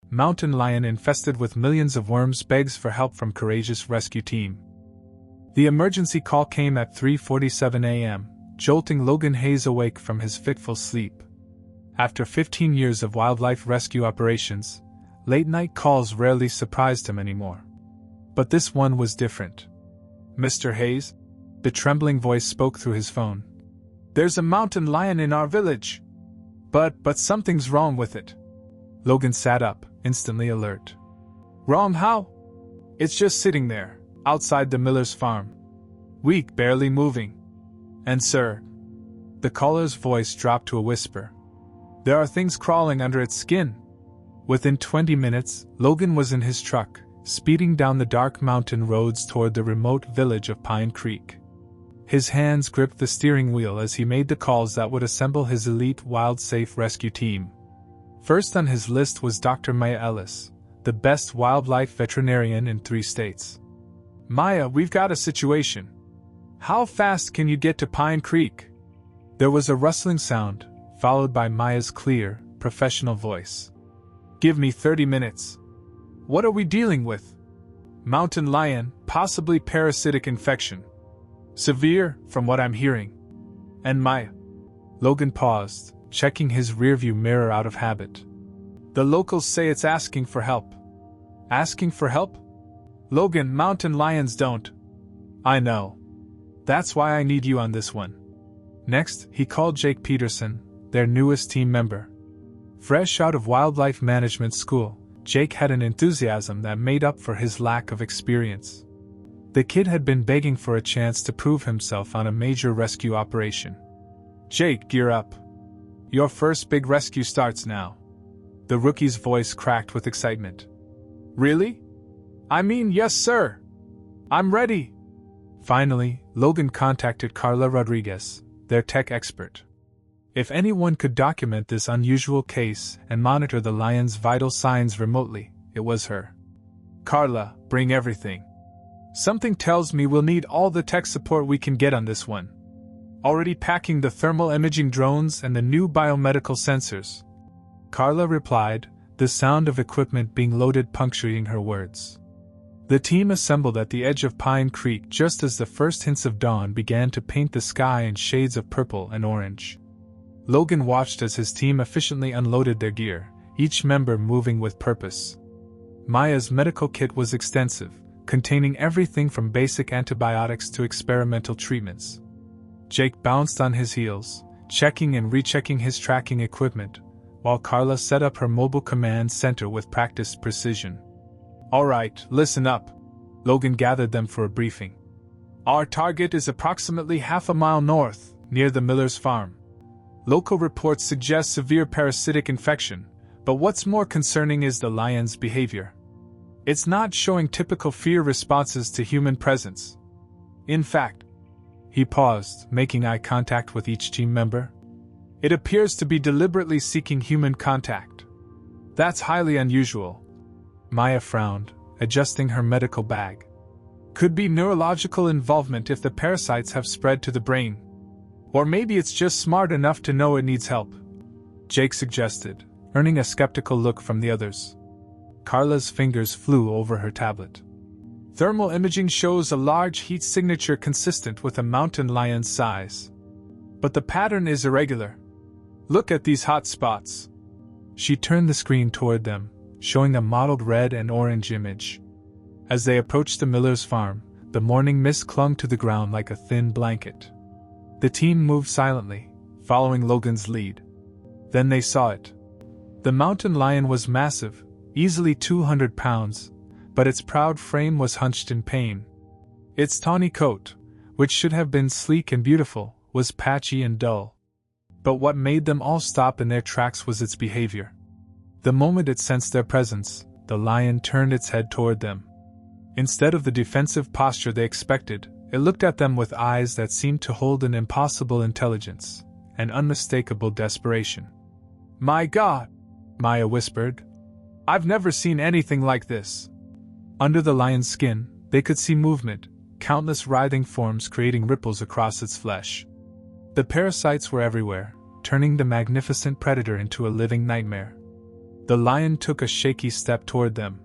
Mountain lion infested with millions of worms begs for help from courageous rescue team. The emergency call came at 3:47 a.m., jolting Logan Hayes awake from his fitful sleep. After 15 years of wildlife rescue operations, late-night calls rarely surprised him anymore. But this one was different. "Mr. Hayes?" The trembling voice spoke through his phone. "There's a mountain lion in our village. But something's wrong with it." Logan sat up, instantly alert. "Wrong how?" "It's just sitting there, outside the miller's farm. Weak, barely moving. And sir," the caller's voice dropped to a whisper, "there are things crawling under its skin." Within 20 minutes, Logan was in his truck, speeding down the dark mountain roads toward the remote village of Pine Creek. His hands gripped the steering wheel as he made the calls that would assemble his elite wild-safe rescue team. First on his list was Dr. Maya Ellis, the best wildlife veterinarian in 3 states. "Maya, we've got a situation. How fast can you get to Pine Creek?" There was a rustling sound, followed by Maya's clear, professional voice. "Give me 30 minutes. What are we dealing with?" "Mountain lion, possibly parasitic infection. Severe, from what I'm hearing." "And Maya?" Logan paused, checking his rearview mirror out of habit. "The locals say it's asking for help." "Asking for help?" "Logan, mountain lions don't." "I know. That's why I need you on this one." Next, he called Jake Peterson, their newest team member. Fresh out of wildlife management school, Jake had an enthusiasm that made up for his lack of experience. The kid had been begging for a chance to prove himself on a major rescue operation. "Jake, gear up. Your first big rescue starts now." The rookie's voice cracked with excitement. "Really? I mean, yes, sir. I'm ready." Finally, Logan contacted Carla Rodriguez, their tech expert. If anyone could document this unusual case and monitor the lion's vital signs remotely, it was her. "Carla, bring everything. Something tells me we'll need all the tech support we can get on this one. Already packing the thermal imaging drones and the new biomedical sensors." Carla replied, the sound of equipment being loaded punctuating her words. The team assembled at the edge of Pine Creek just as the first hints of dawn began to paint the sky in shades of purple and orange. Logan watched as his team efficiently unloaded their gear, each member moving with purpose. Maya's medical kit was extensive, containing everything from basic antibiotics to experimental treatments. Jake bounced on his heels, checking and rechecking his tracking equipment, while Carla set up her mobile command center with practiced precision. "All right, listen up." Logan gathered them for a briefing. "Our target is approximately half a mile north, near the miller's farm. Local reports suggest severe parasitic infection, but what's more concerning is the lion's behavior. It's not showing typical fear responses to human presence. In fact," he paused, making eye contact with each team member, "it appears to be deliberately seeking human contact. That's highly unusual." Maya frowned, adjusting her medical bag. "Could be neurological involvement if the parasites have spread to the brain. Or maybe it's just smart enough to know it needs help," Jake suggested, earning a skeptical look from the others. Carla's fingers flew over her tablet. "Thermal imaging shows a large heat signature consistent with a mountain lion's size. But the pattern is irregular. Look at these hot spots." She turned the screen toward them, showing a mottled red and orange image. As they approached the miller's farm, the morning mist clung to the ground like a thin blanket. The team moved silently, following Logan's lead. Then they saw it. The mountain lion was massive, easily 200 pounds, but its proud frame was hunched in pain. Its tawny coat, which should have been sleek and beautiful, was patchy and dull. But what made them all stop in their tracks was its behavior. The moment it sensed their presence, the lion turned its head toward them. Instead of the defensive posture they expected, it looked at them with eyes that seemed to hold an impossible intelligence, an unmistakable desperation. "My God!" Maya whispered. "I've never seen anything like this." Under the lion's skin, they could see movement, countless writhing forms creating ripples across its flesh. The parasites were everywhere, turning the magnificent predator into a living nightmare. The lion took a shaky step toward them.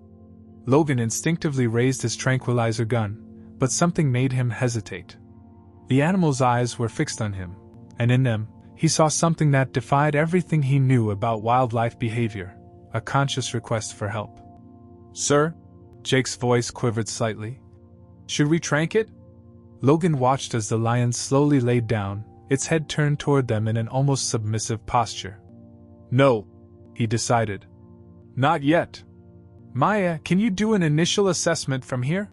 Logan instinctively raised his tranquilizer gun, but something made him hesitate. The animal's eyes were fixed on him, and in them, he saw something that defied everything he knew about wildlife behavior, a conscious request for help. "Sir?" Jake's voice quivered slightly. "Should we trank it?" Logan watched as the lion slowly laid down, its head turned toward them in an almost submissive posture. "No," he decided. "Not yet. Maya, can you do an initial assessment from here?"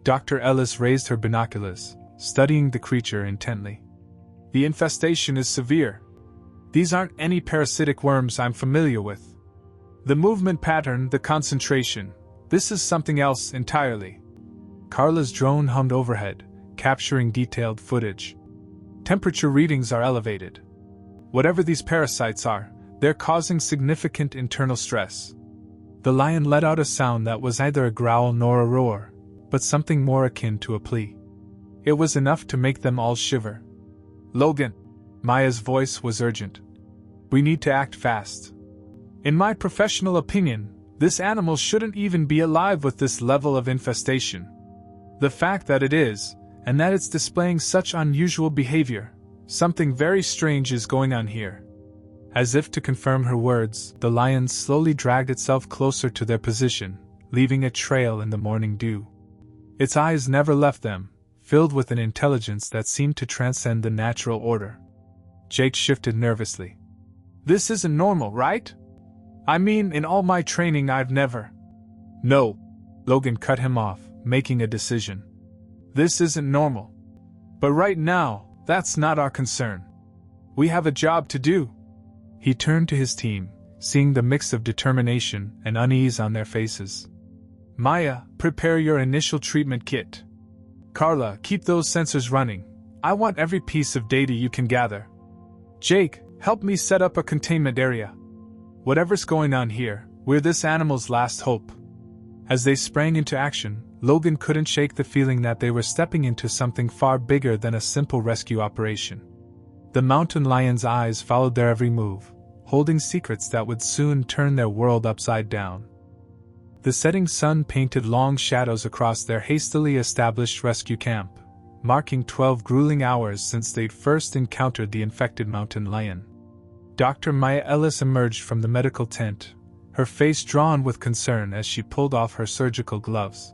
Dr. Ellis raised her binoculars, studying the creature intently. "The infestation is severe. These aren't any parasitic worms I'm familiar with. The movement pattern, the concentration, this is something else entirely." Carla's drone hummed overhead, capturing detailed footage. "Temperature readings are elevated. Whatever these parasites are, they're causing significant internal stress." The lion let out a sound that was neither a growl nor a roar, but something more akin to a plea. It was enough to make them all shiver. "Logan," Maya's voice was urgent. "We need to act fast. In my professional opinion, this animal shouldn't even be alive with this level of infestation. The fact that it is, and that it's displaying such unusual behavior, something very strange is going on here." As if to confirm her words, the lion slowly dragged itself closer to their position, leaving a trail in the morning dew. Its eyes never left them, filled with an intelligence that seemed to transcend the natural order. Jake shifted nervously. "This isn't normal, right? I mean, in all my training I've never—" "No," Logan cut him off, making a decision. "This isn't normal. But right now, that's not our concern. We have a job to do." He turned to his team, seeing the mix of determination and unease on their faces. "Maya, prepare your initial treatment kit. Carla, keep those sensors running. I want every piece of data you can gather. Jake, help me set up a containment area. Whatever's going on here, we're this animal's last hope." As they sprang into action, Logan couldn't shake the feeling that they were stepping into something far bigger than a simple rescue operation. The mountain lion's eyes followed their every move, holding secrets that would soon turn their world upside down. The setting sun painted long shadows across their hastily established rescue camp, marking 12 grueling hours since they'd first encountered the infected mountain lion. Dr. Maya Ellis emerged from the medical tent, her face drawn with concern as she pulled off her surgical gloves.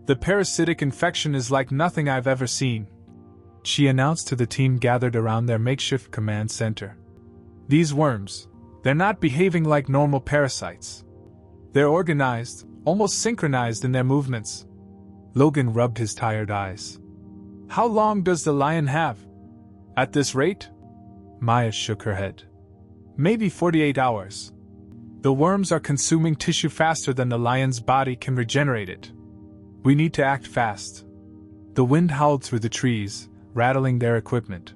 "The parasitic infection is like nothing I've ever seen," she announced to the team gathered around their makeshift command center. "These worms, they're not behaving like normal parasites. They're organized, almost synchronized in their movements." Logan rubbed his tired eyes. "How long does the lion have? At this rate?" Maya shook her head. "Maybe 48 hours. The worms are consuming tissue faster than the lion's body can regenerate it. We need to act fast." The wind howled through the trees, rattling their equipment.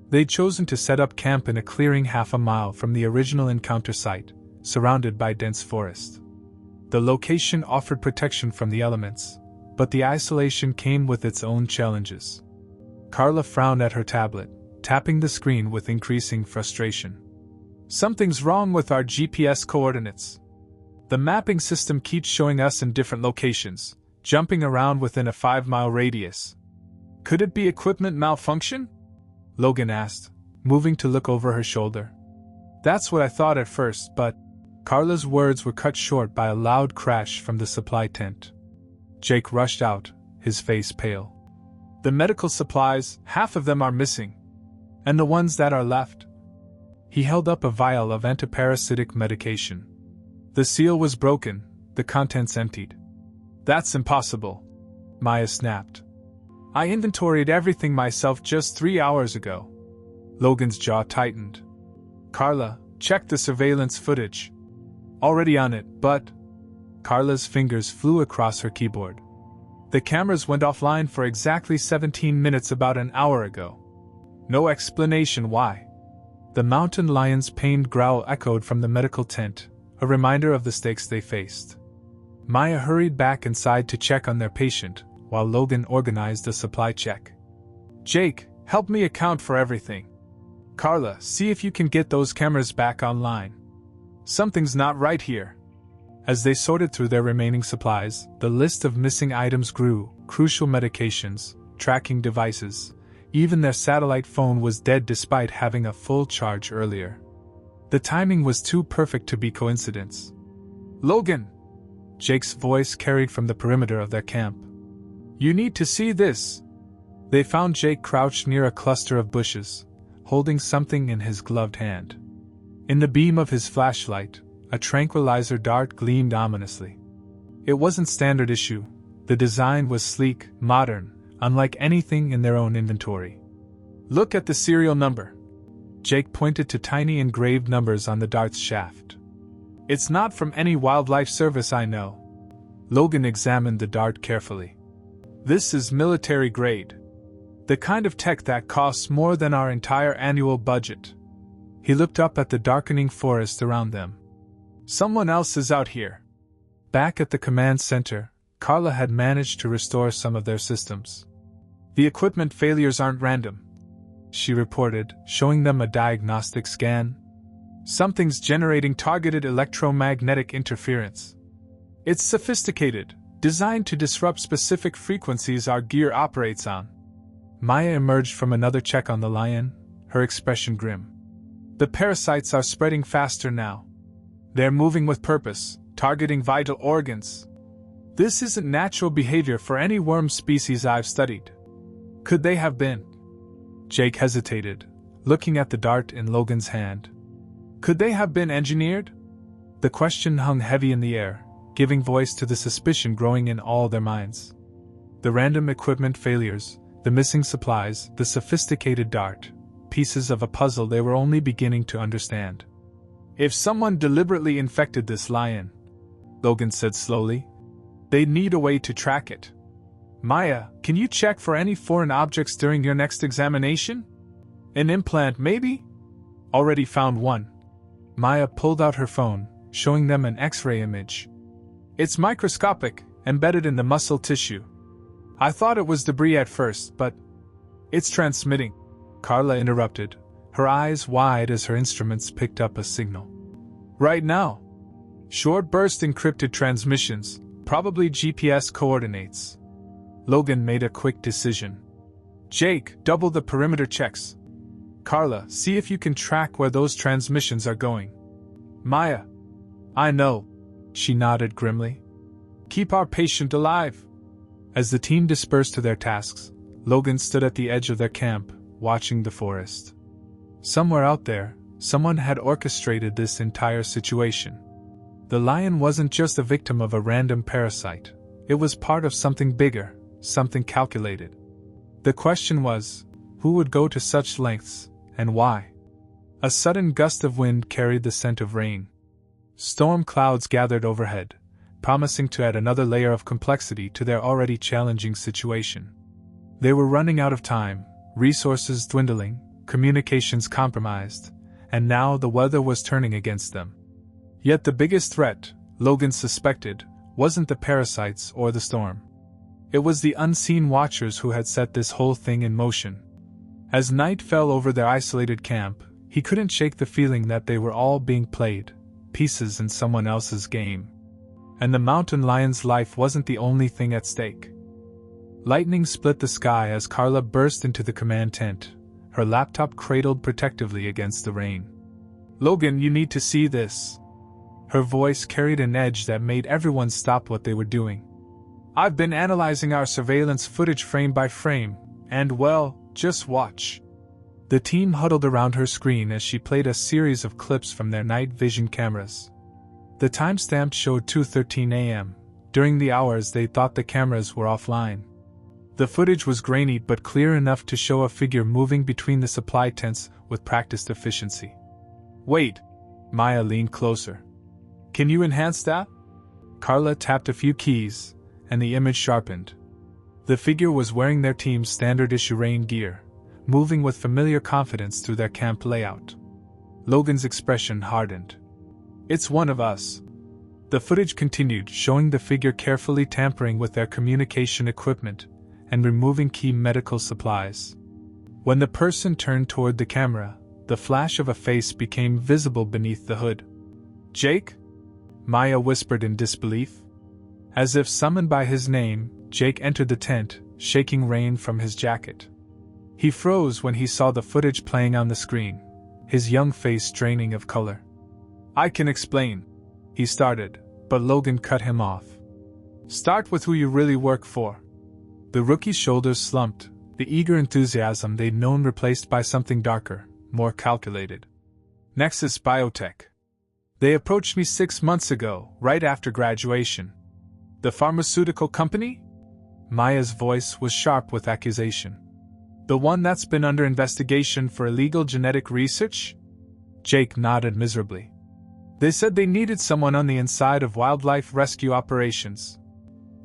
They'd chosen to set up camp in a clearing half a mile from the original encounter site, surrounded by dense forest. The location offered protection from the elements, but the isolation came with its own challenges. Carla frowned at her tablet, tapping the screen with increasing frustration. "Something's wrong with our GPS coordinates. The mapping system keeps showing us in different locations, jumping around within a 5-mile radius. Could it be equipment malfunction?" Logan asked, moving to look over her shoulder. "That's what I thought at first, but—" Carla's words were cut short by a loud crash from the supply tent. Jake rushed out, his face pale. "The medical supplies, half of them are missing. And the ones that are left—" He held up a vial of antiparasitic medication. "The seal was broken, the contents emptied." "That's impossible," Maya snapped. "I inventoried everything myself just 3 hours ago." Logan's jaw tightened. "Carla, check the surveillance footage." "Already on it, but—" Carla's fingers flew across her keyboard. "The cameras went offline for exactly 17 minutes about an hour ago. No explanation why." The mountain lion's pained growl echoed from the medical tent, a reminder of the stakes they faced. Maya hurried back inside to check on their patient, while Logan organized a supply check. "Jake, help me account for everything. Carla, see if you can get those cameras back online." Something's not right here. As they sorted through their remaining supplies, the list of missing items grew: crucial medications, tracking devices. Even their satellite phone was dead despite having a full charge earlier. The timing was too perfect to be coincidence. "Logan!" Jake's voice carried from the perimeter of their camp. "You need to see this." They found Jake crouched near a cluster of bushes, holding something in his gloved hand. In the beam of his flashlight, a tranquilizer dart gleamed ominously. It wasn't standard issue. The design was sleek, modern, unlike anything in their own inventory. "Look at the serial number." Jake pointed to tiny engraved numbers on the dart's shaft. "It's not from any wildlife service I know." Logan examined the dart carefully. "This is military grade. The kind of tech that costs more than our entire annual budget." He looked up at the darkening forest around them. "Someone else is out here." Back at the command center, Carla had managed to restore some of their systems. "The equipment failures aren't random," she reported, showing them a diagnostic scan. "Something's generating targeted electromagnetic interference. It's sophisticated, designed to disrupt specific frequencies our gear operates on." Maya emerged from another check on the lion, her expression grim. "The parasites are spreading faster now. They're moving with purpose, targeting vital organs. This isn't natural behavior for any worm species I've studied. Could they have been?" Jake hesitated, looking at the dart in Logan's hand. "Could they have been engineered?" The question hung heavy in the air, giving voice to the suspicion growing in all their minds. The random equipment failures, the missing supplies, the sophisticated dart, pieces of a puzzle they were only beginning to understand. "If someone deliberately infected this lion," Logan said slowly, "they'd need a way to track it. Maya, can you check for any foreign objects during your next examination? An implant, maybe?" "Already found one." Maya pulled out her phone, showing them an X-ray image. "It's microscopic, embedded in the muscle tissue. I thought it was debris at first, but it's transmitting." Carla interrupted, her eyes wide as her instruments picked up a signal. "Right now. Short burst encrypted transmissions, probably GPS coordinates." Logan made a quick decision. "Jake, double the perimeter checks. Carla, see if you can track where those transmissions are going." "Maya." "I know." She nodded grimly. "Keep our patient alive." As the team dispersed to their tasks, Logan stood at the edge of their camp, watching the forest. Somewhere out there, someone had orchestrated this entire situation. The lion wasn't just a victim of a random parasite, it was part of something bigger, something calculated. The question was, who would go to such lengths, and why? A sudden gust of wind carried the scent of rain. Storm clouds gathered overhead, promising to add another layer of complexity to their already challenging situation. They were running out of time, resources dwindling, communications compromised, and now the weather was turning against them. Yet the biggest threat, Logan suspected, wasn't the parasites or the storm. It was the unseen watchers who had set this whole thing in motion. As night fell over their isolated camp, he couldn't shake the feeling that they were all being played, pieces in someone else's game. And the mountain lion's life wasn't the only thing at stake. Lightning split the sky as Carla burst into the command tent, her laptop cradled protectively against the rain. "Logan, you need to see this." Her voice carried an edge that made everyone stop what they were doing. "I've been analyzing our surveillance footage frame by frame, and well, just watch." The team huddled around her screen as she played a series of clips from their night vision cameras. The timestamp showed 2:13 a.m., during the hours they thought the cameras were offline. The footage was grainy but clear enough to show a figure moving between the supply tents with practiced efficiency. "Wait." Maya leaned closer. "Can you enhance that?" Carla tapped a few keys, and the image sharpened. The figure was wearing their team's standard-issue rain gear, moving with familiar confidence through their camp layout. Logan's expression hardened. "It's one of us." The footage continued, showing the figure carefully tampering with their communication equipment and removing key medical supplies. When the person turned toward the camera, the flash of a face became visible beneath the hood. Jake? Maya whispered in disbelief. As if summoned by his name, Jake entered the tent, shaking rain from his jacket. He froze when he saw the footage playing on the screen, his young face draining of color. I can explain, he started, but Logan cut him off. Start with who you really work for. The rookie's shoulders slumped, the eager enthusiasm they'd known replaced by something darker, more calculated. Nexus Biotech. They approached me 6 months ago, right after graduation. The pharmaceutical company? Maya's voice was sharp with accusation. The one that's been under investigation for illegal genetic research? Jake nodded miserably. They said they needed someone on the inside of wildlife rescue operations.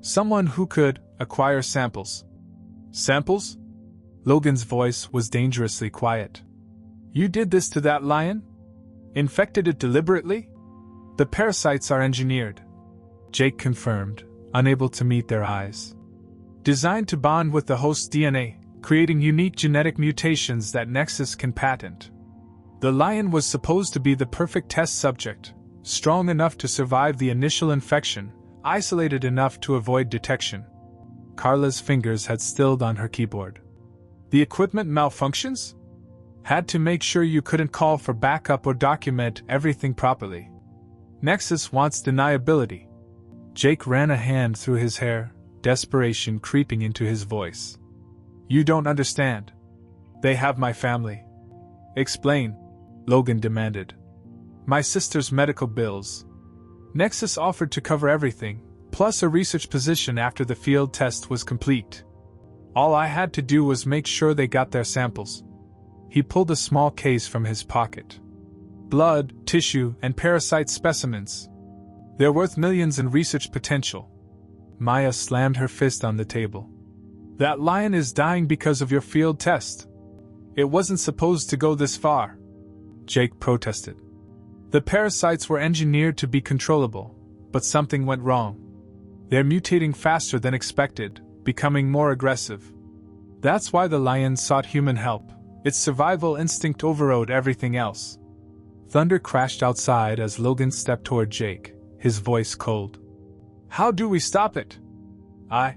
Someone who could acquire samples. Samples? Logan's voice was dangerously quiet. You did this to that lion? Infected it deliberately? The parasites are engineered, Jake confirmed, unable to meet their eyes. Designed to bond with the host's DNA, creating unique genetic mutations that Nexus can patent. The lion was supposed to be the perfect test subject, strong enough to survive the initial infection, isolated enough to avoid detection. Carla's fingers had stilled on her keyboard. The equipment malfunctions? Had to make sure you couldn't call for backup or document everything properly. Nexus wants deniability. Jake ran a hand through his hair, desperation creeping into his voice. You don't understand. They have my family. Explain, Logan demanded. My sister's medical bills. Nexus offered to cover everything, plus a research position after the field test was complete. All I had to do was make sure they got their samples. He pulled a small case from his pocket. Blood, tissue, and parasite specimens. They're worth millions in research potential. Maya slammed her fist on the table. That lion is dying because of your field test. It wasn't supposed to go this far. Jake protested. The parasites were engineered to be controllable, but something went wrong. They're mutating faster than expected, becoming more aggressive. That's why the lion sought human help. Its survival instinct overrode everything else. Thunder crashed outside as Logan stepped toward Jake, his voice cold. How do we stop it? I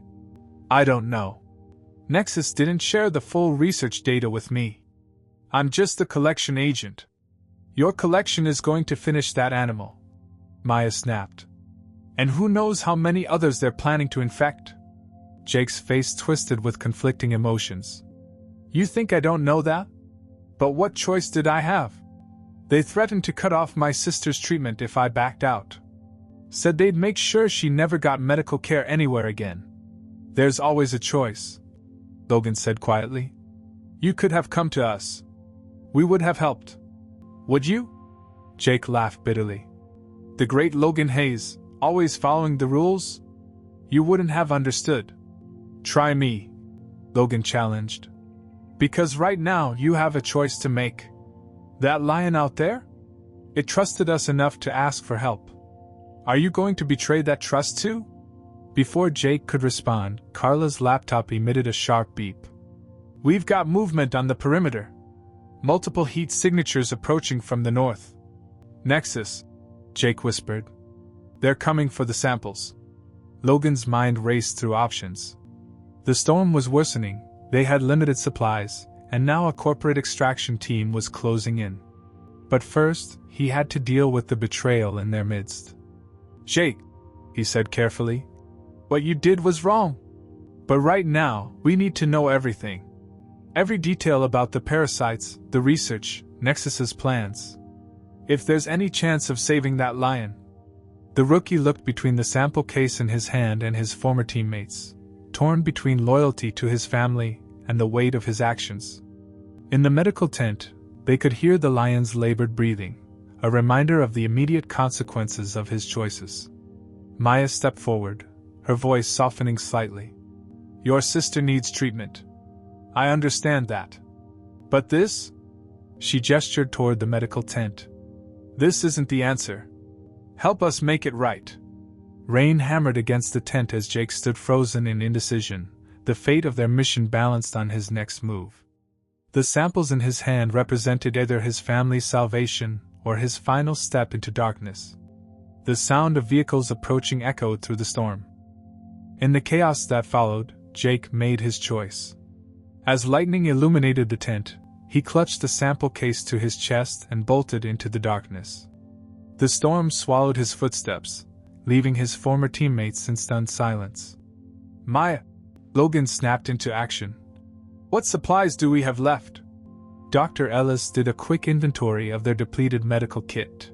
don't know. Nexus didn't share the full research data with me. I'm just the collection agent. Your collection is going to finish that animal. Maya snapped. And who knows how many others they're planning to infect? Jake's face twisted with conflicting emotions. You think I don't know that? But what choice did I have? They threatened to cut off my sister's treatment if I backed out. Said they'd make sure she never got medical care anywhere again. There's always a choice, Logan said quietly. You could have come to us. We would have helped. Would you? Jake laughed bitterly. The great Logan Hayes, always following the rules? You wouldn't have understood. Try me, Logan challenged. Because right now you have a choice to make. That lion out there? It trusted us enough to ask for help. Are you going to betray that trust too? Before Jake could respond, Carla's laptop emitted a sharp beep. We've got movement on the perimeter. Multiple heat signatures approaching from the north. Nexus, Jake whispered. They're coming for the samples. Logan's mind raced through options. The storm was worsening, they had limited supplies, and now a corporate extraction team was closing in. But first, he had to deal with the betrayal in their midst. Jake, he said carefully, what you did was wrong. But right now, we need to know everything. Every detail about the parasites, the research, Nexus's plans. If there's any chance of saving that lion. The rookie looked between the sample case in his hand and his former teammates, torn between loyalty to his family and the weight of his actions. In the medical tent, they could hear the lion's labored breathing, a reminder of the immediate consequences of his choices. Maya stepped forward, her voice softening slightly. Your sister needs treatment. I understand that. But this? She gestured toward the medical tent. This isn't the answer. Help us make it right. Rain hammered against the tent as Jake stood frozen in indecision, the fate of their mission balanced on his next move. The samples in his hand represented either his family's salvation or his final step into darkness. The sound of vehicles approaching echoed through the storm. In the chaos that followed, Jake made his choice. As lightning illuminated the tent, he clutched the sample case to his chest and bolted into the darkness. The storm swallowed his footsteps, leaving his former teammates in stunned silence. Maya! Logan snapped into action. What supplies do we have left? Dr. Ellis did a quick inventory of their depleted medical kit.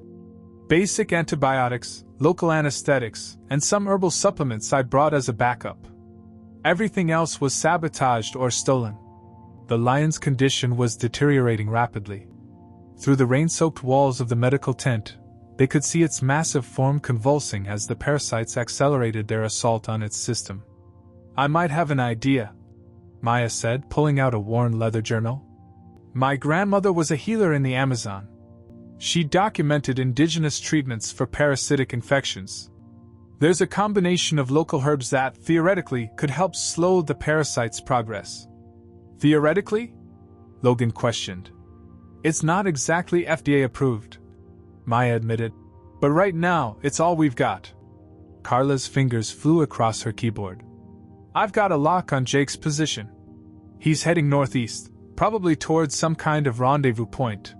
Basic antibiotics, local anesthetics, and some herbal supplements I brought as a backup. Everything else was sabotaged or stolen. The lion's condition was deteriorating rapidly. Through the rain-soaked walls of the medical tent, they could see its massive form convulsing as the parasites accelerated their assault on its system. I might have an idea, Maya said, pulling out a worn leather journal. My grandmother was a healer in the Amazon. She documented indigenous treatments for parasitic infections. There's a combination of local herbs that, theoretically, could help slow the parasite's progress. Theoretically? Logan questioned. It's not exactly FDA approved, Maya admitted, but right now, it's all we've got. Carla's fingers flew across her keyboard. I've got a lock on Jake's position. He's heading northeast, probably towards some kind of rendezvous point.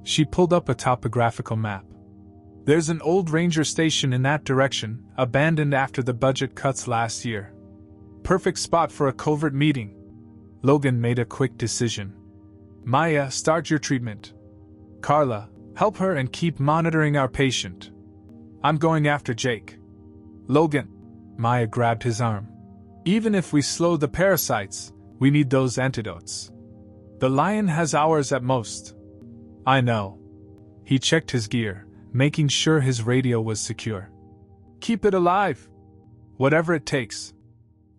She pulled up a topographical map. There's an old ranger station in that direction, abandoned after the budget cuts last year. Perfect spot for a covert meeting. Logan made a quick decision. Maya, start your treatment. Carla, help her and keep monitoring our patient. I'm going after Jake. Logan. Maya grabbed his arm. Even if we slow the parasites, we need those antidotes. The lion has hours at most. I know. He checked his gear, making sure his radio was secure. Keep it alive. Whatever it takes.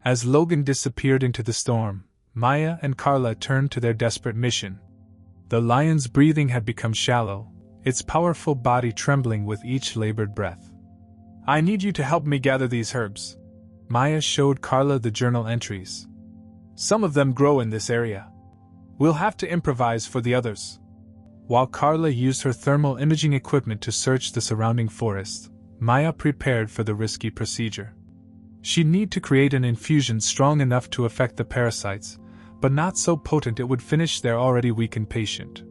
As Logan disappeared into the storm, Maya and Carla turned to their desperate mission. The lion's breathing had become shallow, its powerful body trembling with each labored breath. I need you to help me gather these herbs. Maya showed Carla the journal entries. Some of them grow in this area. We'll have to improvise for the others. While Carla used her thermal imaging equipment to search the surrounding forest, Maya prepared for the risky procedure. She'd need to create an infusion strong enough to affect the parasites, but not so potent it would finish their already weakened patient.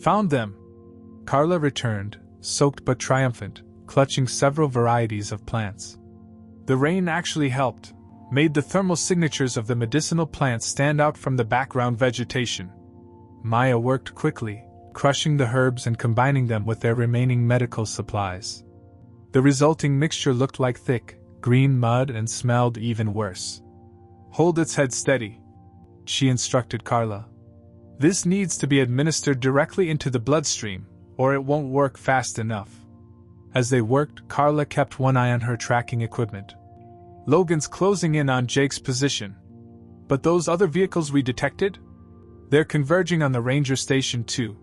Found them! Carla returned, soaked but triumphant, clutching several varieties of plants. The rain actually helped, made the thermal signatures of the medicinal plants stand out from the background vegetation. Maya worked quickly, crushing the herbs and combining them with their remaining medical supplies. The resulting mixture looked like thick, green mud and smelled even worse. Hold its head steady, she instructed Carla. This needs to be administered directly into the bloodstream, or it won't work fast enough. As they worked, Carla kept one eye on her tracking equipment. Logan's closing in on Jake's position. But those other vehicles we detected? They're converging on the ranger station too.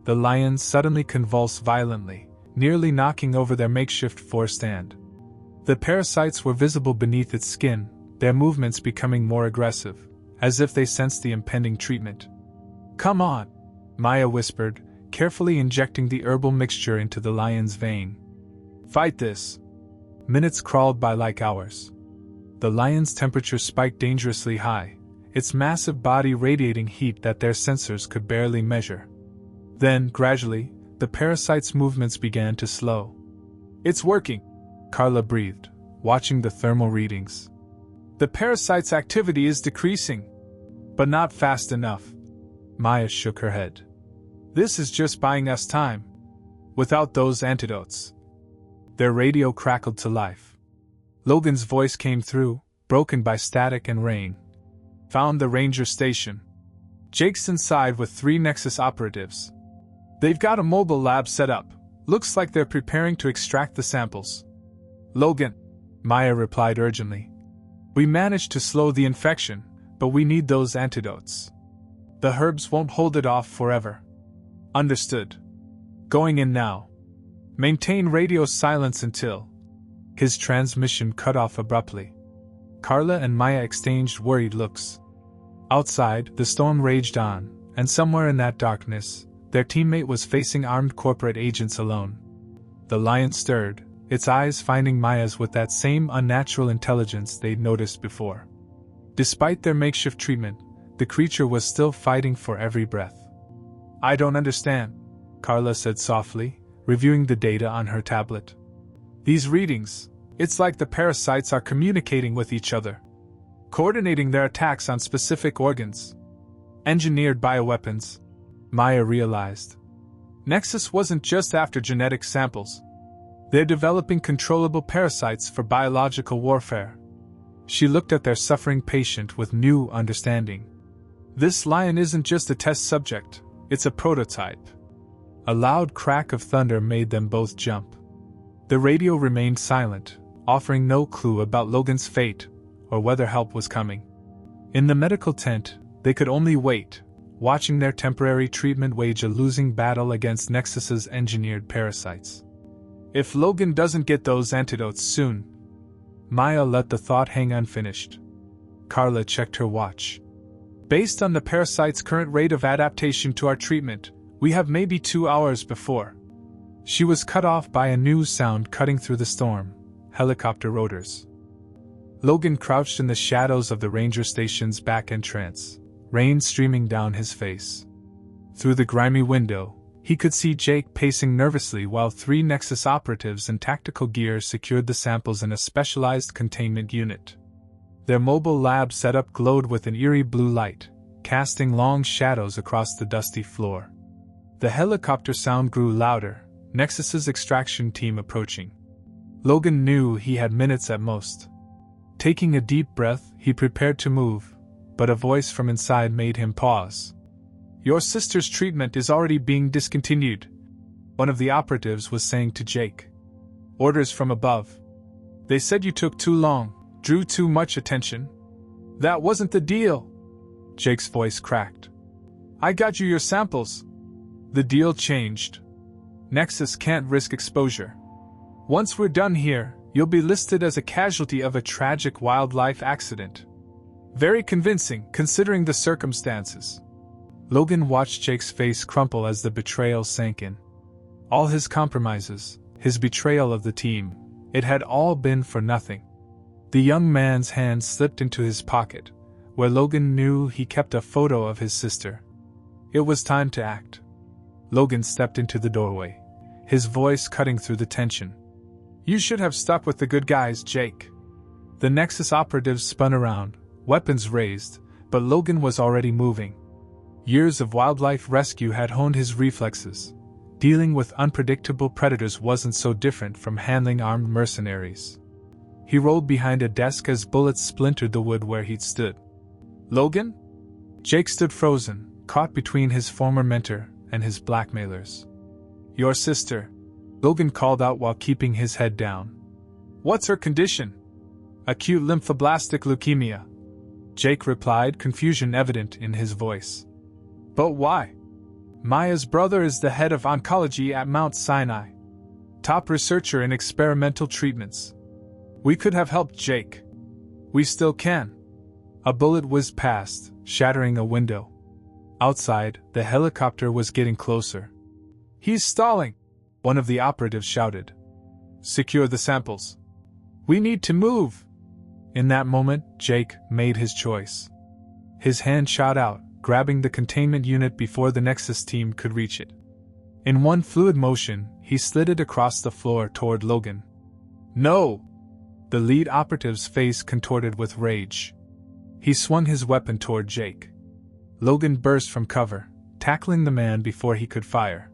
The lions suddenly convulsed violently, nearly knocking over their makeshift force stand. The parasites were visible beneath its skin, their movements becoming more aggressive, as if they sensed the impending treatment. Come on, Maya whispered, carefully injecting the herbal mixture into the lion's vein. Fight this. Minutes crawled by like hours. The lion's temperature spiked dangerously high, its massive body radiating heat that their sensors could barely measure. Then, gradually, the parasite's movements began to slow. It's working, Carla breathed, watching the thermal readings. The parasite's activity is decreasing, but not fast enough. Maya shook her head. This is just buying us time. Without those antidotes. Their radio crackled to life. Logan's voice came through, broken by static and rain. Found the ranger station. Jake's inside with 3 Nexus operatives. They've got a mobile lab set up. Looks like they're preparing to extract the samples. Logan, Maya replied urgently. We managed to slow the infection, but we need those antidotes. The herbs won't hold it off forever. Understood. Going in now. Maintain radio silence until... His transmission cut off abruptly. Carla and Maya exchanged worried looks. Outside, the storm raged on, and somewhere in that darkness, their teammate was facing armed corporate agents alone. The lion stirred, its eyes finding Maya's with that same unnatural intelligence they'd noticed before. Despite their makeshift treatment, the creature was still fighting for every breath. "I don't understand," Carla said softly, reviewing the data on her tablet. "These readings, it's like the parasites are communicating with each other, coordinating their attacks on specific organs. Engineered bioweapons," Maya realized. Nexus wasn't just after genetic samples. They're developing controllable parasites for biological warfare. She looked at their suffering patient with new understanding. This lion isn't just a test subject, it's a prototype. A loud crack of thunder made them both jump. The radio remained silent, offering no clue about Logan's fate or whether help was coming. In the medical tent, they could only wait, watching their temporary treatment wage a losing battle against Nexus's engineered parasites. If Logan doesn't get those antidotes soon... Maya let the thought hang unfinished. Carla checked her watch. "Based on the parasite's current rate of adaptation to our treatment, we have maybe 2 hours before." She was cut off by a new sound cutting through the storm: helicopter rotors. Logan crouched in the shadows of the ranger station's back entrance, rain streaming down his face. Through the grimy window, he could see Jake pacing nervously while 3 Nexus operatives in tactical gear secured the samples in a specialized containment unit. Their mobile lab setup glowed with an eerie blue light, casting long shadows across the dusty floor. The helicopter sound grew louder, Nexus's extraction team approaching. Logan knew he had minutes at most. Taking a deep breath, he prepared to move, but a voice from inside made him pause. "Your sister's treatment is already being discontinued," one of the operatives was saying to Jake. "Orders from above. They said you took too long, drew too much attention." "That wasn't the deal," Jake's voice cracked. "I got you your samples." "The deal changed. Nexus can't risk exposure. Once we're done here, you'll be listed as a casualty of a tragic wildlife accident." Very convincing, considering the circumstances. Logan watched Jake's face crumple as the betrayal sank in. All his compromises, his betrayal of the team, it had all been for nothing. The young man's hand slipped into his pocket, where Logan knew he kept a photo of his sister. It was time to act. Logan stepped into the doorway, his voice cutting through the tension. "You should have stuck with the good guys, Jake." The Nexus operatives spun around, weapons raised, but Logan was already moving. Years of wildlife rescue had honed his reflexes. Dealing with unpredictable predators wasn't so different from handling armed mercenaries. He rolled behind a desk as bullets splintered the wood where he'd stood. "Logan?" Jake stood frozen, caught between his former mentor and his blackmailers. "Your sister," Logan called out while keeping his head down. "What's her condition?" "Acute lymphoblastic leukemia," Jake replied, confusion evident in his voice. "But why?" "Maya's brother is the head of oncology at Mount Sinai. Top researcher in experimental treatments. We could have helped Jake. We still can." A bullet whizzed past, shattering a window. Outside, the helicopter was getting closer. "He's stalling," one of the operatives shouted. "Secure the samples. We need to move." In that moment, Jake made his choice. His hand shot out, grabbing the containment unit before the Nexus team could reach it. In one fluid motion, he slid it across the floor toward Logan. "No!" The lead operative's face contorted with rage. He swung his weapon toward Jake. Logan burst from cover, tackling the man before he could fire.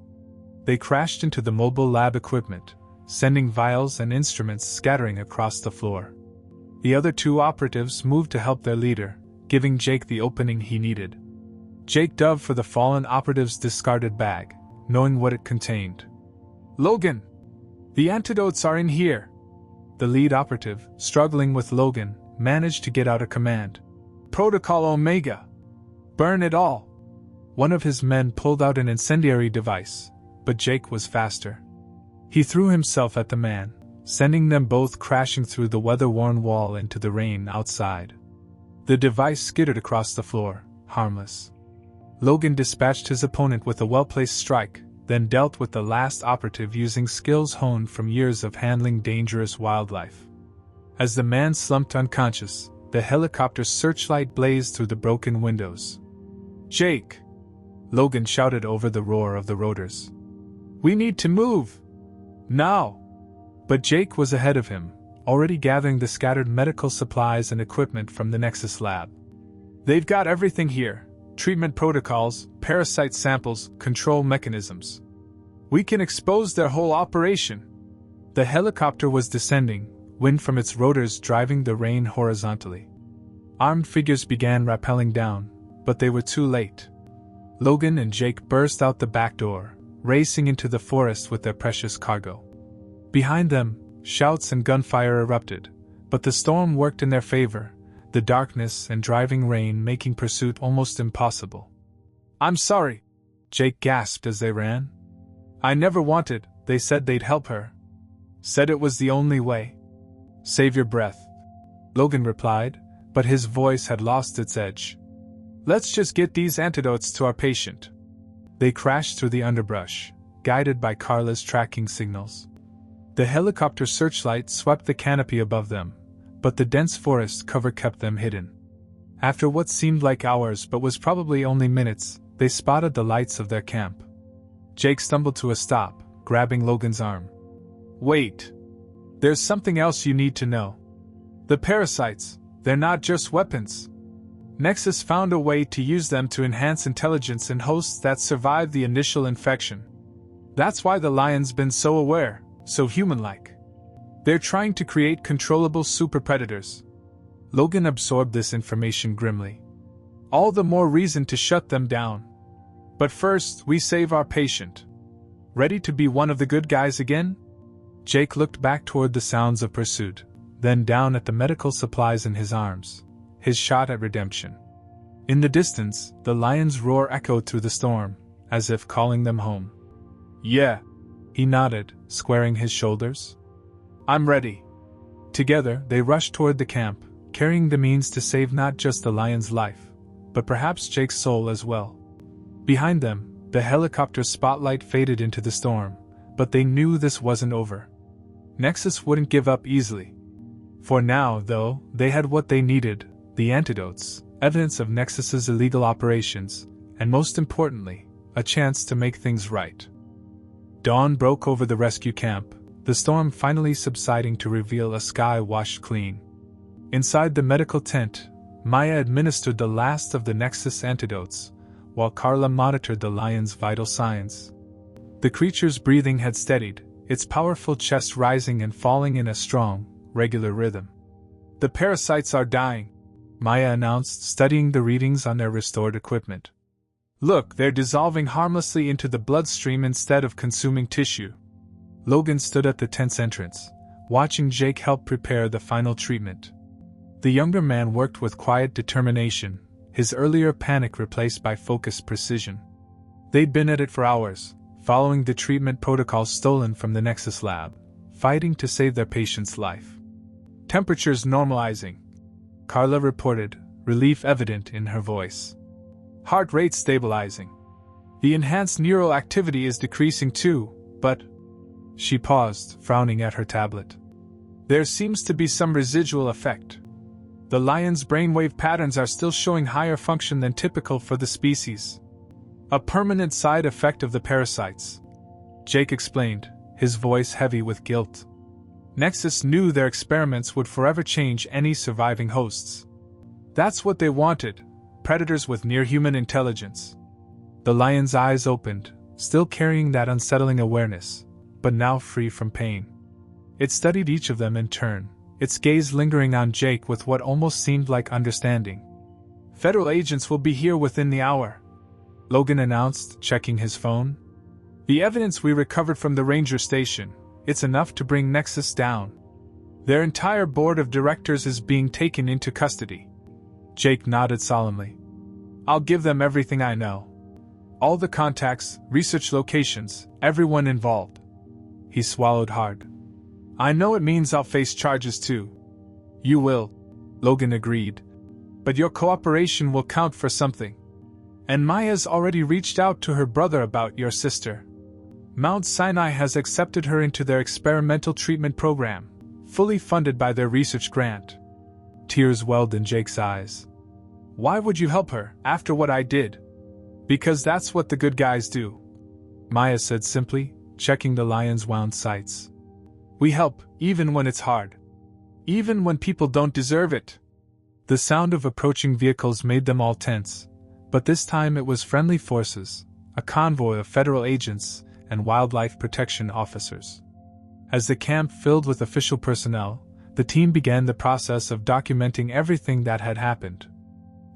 They crashed into the mobile lab equipment, sending vials and instruments scattering across the floor. The other 2 operatives moved to help their leader, giving Jake the opening he needed. Jake dove for the fallen operative's discarded bag, knowing what it contained. "Logan! The antidotes are in here!" The lead operative, struggling with Logan, managed to get out a command. "Protocol Omega! Burn it all!" One of his men pulled out an incendiary device, but Jake was faster. He threw himself at the man, sending them both crashing through the weather-worn wall into the rain outside. The device skittered across the floor, harmless. Logan dispatched his opponent with a well-placed strike, then dealt with the last operative using skills honed from years of handling dangerous wildlife. As the man slumped unconscious, the helicopter's searchlight blazed through the broken windows. "Jake!" Logan shouted over the roar of the rotors. "We need to move! Now!" But Jake was ahead of him, already gathering the scattered medical supplies and equipment from the Nexus lab. "They've got everything here: treatment protocols, parasite samples, control mechanisms. We can expose their whole operation." The helicopter was descending, wind from its rotors driving the rain horizontally. Armed figures began rappelling down, but they were too late. Logan and Jake burst out the back door, racing into the forest with their precious cargo. Behind them, shouts and gunfire erupted, but the storm worked in their favor, the darkness and driving rain making pursuit almost impossible. "I'm sorry," Jake gasped as they ran. "I never wanted," they said they'd help her. "Said it was the only way." "Save your breath," Logan replied, but his voice had lost its edge. "Let's just get these antidotes to our patient." They crashed through the underbrush, guided by Carla's tracking signals. The helicopter searchlight swept the canopy above them, but the dense forest cover kept them hidden. After what seemed like hours but was probably only minutes, they spotted the lights of their camp. Jake stumbled to a stop, grabbing Logan's arm. "Wait. There's something else you need to know. The parasites, they're not just weapons. Nexus found a way to use them to enhance intelligence in hosts that survived the initial infection. That's why the lion's been so aware, so human-like. They're trying to create controllable super-predators." Logan absorbed this information grimly. "All the more reason to shut them down. But first, we save our patient. Ready to be one of the good guys again?" Jake looked back toward the sounds of pursuit, then down at the medical supplies in his arms, his shot at redemption. In the distance, the lion's roar echoed through the storm, as if calling them home. "Yeah," he nodded, squaring his shoulders. "I'm ready." Together, they rushed toward the camp, carrying the means to save not just the lion's life, but perhaps Jake's soul as well. Behind them, the helicopter's spotlight faded into the storm, but they knew this wasn't over. Nexus wouldn't give up easily. For now, though, they had what they needed: the antidotes, evidence of Nexus's illegal operations, and most importantly, a chance to make things right. Dawn broke over the rescue camp, the storm finally subsiding to reveal a sky washed clean. Inside the medical tent, Maya administered the last of the Nexus antidotes, while Carla monitored the lion's vital signs. The creature's breathing had steadied, its powerful chest rising and falling in a strong, regular rhythm. "The parasites are dying," Maya announced, studying the readings on their restored equipment. "Look, they're dissolving harmlessly into the bloodstream instead of consuming tissue." Logan stood at the tent's entrance, watching Jake help prepare the final treatment. The younger man worked with quiet determination, his earlier panic replaced by focused precision. They'd been at it for hours, following the treatment protocols stolen from the Nexus lab, fighting to save their patient's life. "Temperature's normalizing," Carla reported, relief evident in her voice. "Heart rate stabilizing. The enhanced neural activity is decreasing too, but..." She paused, frowning at her tablet. "There seems to be some residual effect. The lion's brainwave patterns are still showing higher function than typical for the species. A permanent side effect of the parasites," Jake explained, his voice heavy with guilt. "Nexus knew their experiments would forever change any surviving hosts. That's what they wanted, predators with near-human intelligence." The lion's eyes opened, still carrying that unsettling awareness, but now free from pain. It studied each of them in turn, its gaze lingering on Jake with what almost seemed like understanding. "Federal agents will be here within the hour," Logan announced, checking his phone. "The evidence we recovered from the ranger station, it's enough to bring Nexus down. Their entire board of directors is being taken into custody." Jake nodded solemnly. "I'll give them everything I know. All the contacts, research locations, everyone involved." He swallowed hard. "I know it means I'll face charges too." "You will," Logan agreed. "But your cooperation will count for something. And Maya's already reached out to her brother about your sister." Mount Sinai has accepted her into their experimental treatment program, fully funded by their research grant. Tears welled in Jake's eyes. Why would you help her, after what I did? Because that's what the good guys do, Maya said simply, checking the lion's wound sights. We help, even when it's hard. Even when people don't deserve it. The sound of approaching vehicles made them all tense, but this time it was friendly forces, a convoy of federal agents and wildlife protection officers. As the camp filled with official personnel, the team began the process of documenting everything that had happened.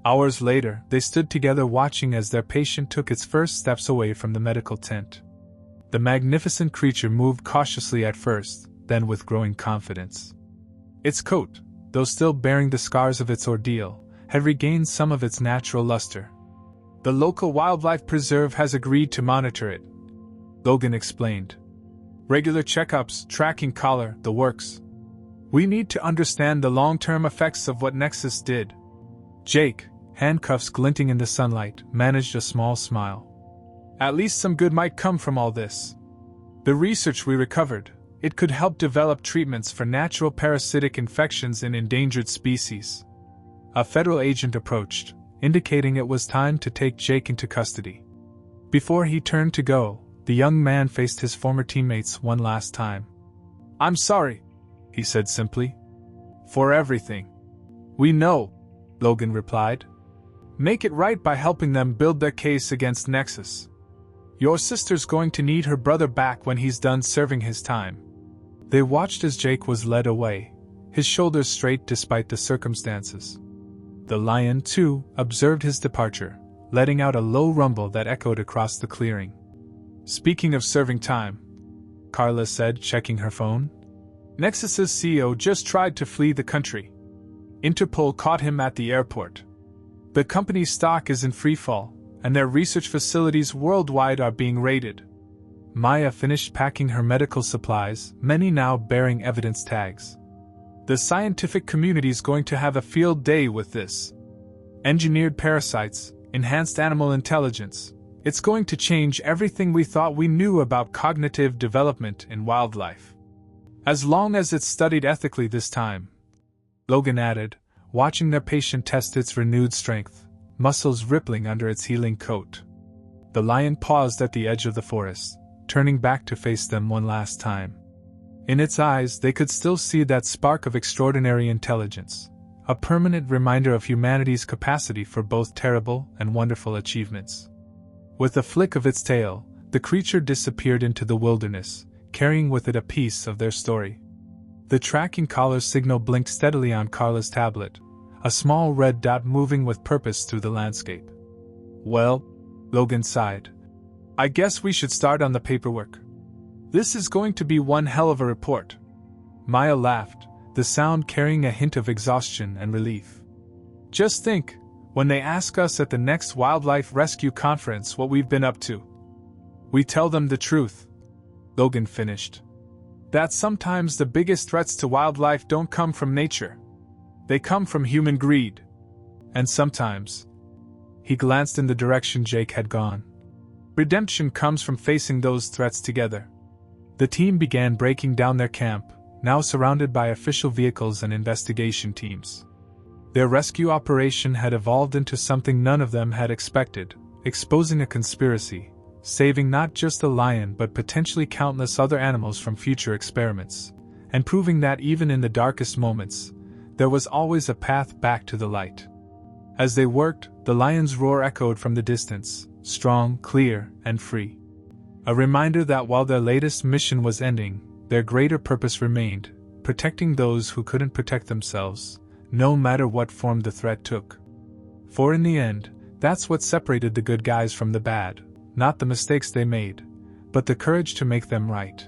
Hours later, they stood together watching as their patient took its first steps away from the medical tent. The magnificent creature moved cautiously at first, then with growing confidence. Its coat, though still bearing the scars of its ordeal, had regained some of its natural luster. The local wildlife preserve has agreed to monitor it, Logan explained. Regular checkups, tracking collar, the works. We need to understand the long-term effects of what Nexus did. Jake, handcuffs glinting in the sunlight, managed a small smile. At least some good might come from all this. The research we recovered, it could help develop treatments for natural parasitic infections in endangered species. A federal agent approached, indicating it was time to take Jake into custody. Before he turned to go, the young man faced his former teammates one last time. I'm sorry, he said simply. For everything. We know, Logan replied. Make it right by helping them build their case against Nexus. Your sister's going to need her brother back when he's done serving his time. They watched as Jake was led away, his shoulders straight despite the circumstances. The lion, too, observed his departure, letting out a low rumble that echoed across the clearing. Speaking of serving time, Carla said, checking her phone. Nexus's CEO just tried to flee the country. Interpol caught him at the airport. The company's stock is in freefall, and their research facilities worldwide are being raided. Maya finished packing her medical supplies, many now bearing evidence tags. The scientific community's going to have a field day with this. Engineered parasites, enhanced animal intelligence. It's going to change everything we thought we knew about cognitive development in wildlife. As long as it's studied ethically this time, Logan added, watching their patient test its renewed strength, muscles rippling under its healing coat. The lion paused at the edge of the forest, turning back to face them one last time. In its eyes they could still see that spark of extraordinary intelligence, a permanent reminder of humanity's capacity for both terrible and wonderful achievements. With a flick of its tail, the creature disappeared into the wilderness, carrying with it a piece of their story. The tracking collar signal blinked steadily on Carla's tablet, a small red dot moving with purpose through the landscape. Well, Logan sighed. I guess we should start on the paperwork. This is going to be one hell of a report. Maya laughed, the sound carrying a hint of exhaustion and relief. Just think, when they ask us at the next wildlife rescue conference what we've been up to. We tell them the truth. Logan finished. That sometimes the biggest threats to wildlife don't come from nature. They come from human greed. And sometimes, he glanced in the direction Jake had gone. Redemption comes from facing those threats together. The team began breaking down their camp, now surrounded by official vehicles and investigation teams. Their rescue operation had evolved into something none of them had expected, exposing a conspiracy, saving not just the lion but potentially countless other animals from future experiments, and proving that even in the darkest moments, there was always a path back to the light. As they worked, the lion's roar echoed from the distance, strong, clear, and free. A reminder that while their latest mission was ending, their greater purpose remained, protecting those who couldn't protect themselves, no matter what form the threat took. For in the end, that's what separated the good guys from the bad, not the mistakes they made, but the courage to make them right.